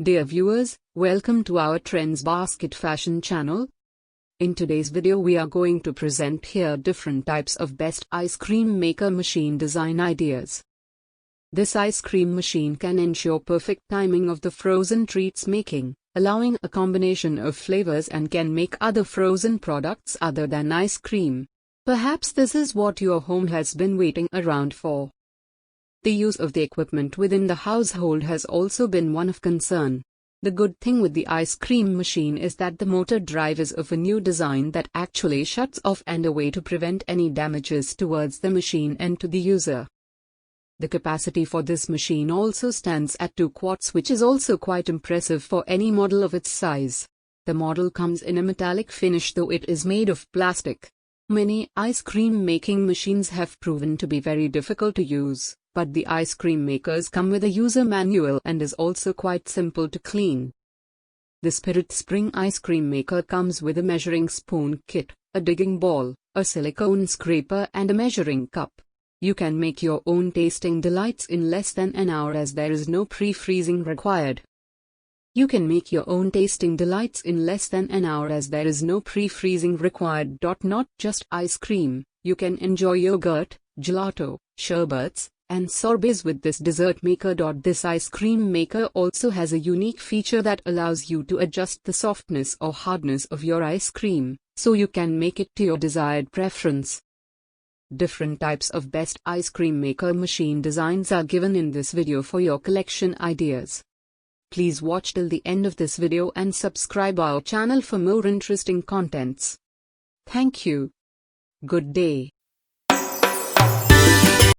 Dear viewers, welcome to our TrendzBasket fashion channel. In today's video we are going to present here different types of best ice cream maker machine design ideas. This ice cream machine can ensure perfect timing of the frozen treats making, allowing a combination of flavors and can make other frozen products other than ice cream. Perhaps this is what your home has been waiting around for. The use of the equipment within the household has also been one of concern. The good thing with the ice cream machine is that the motor drive is of a new design that actually shuts off and away to prevent any damages towards the machine and to the user. The capacity for this machine also stands at 2 quarts, which is also quite impressive for any model of its size. The model comes in a metallic finish though it is made of plastic. Many ice cream making machines have proven to be very difficult to use, but the ice cream makers come with a user manual and is also quite simple to clean. The Spirit Spring ice cream maker comes with a measuring spoon kit, a digging ball, a silicone scraper and a measuring cup. You can make your own tasting delights in less than an hour as there is no pre-freezing required. You can make your own tasting delights in less than an hour as there is no pre-freezing required. Not just ice cream, you can enjoy yogurt, gelato, sherbets, and sorbets with this dessert maker. This ice cream maker also has a unique feature that allows you to adjust the softness or hardness of your ice cream, so you can make it to your desired preference. Different types of best ice cream maker machine designs are given in this video for your collection ideas. Please watch till the end of this video and subscribe our channel for more interesting contents. Thank you. Good day.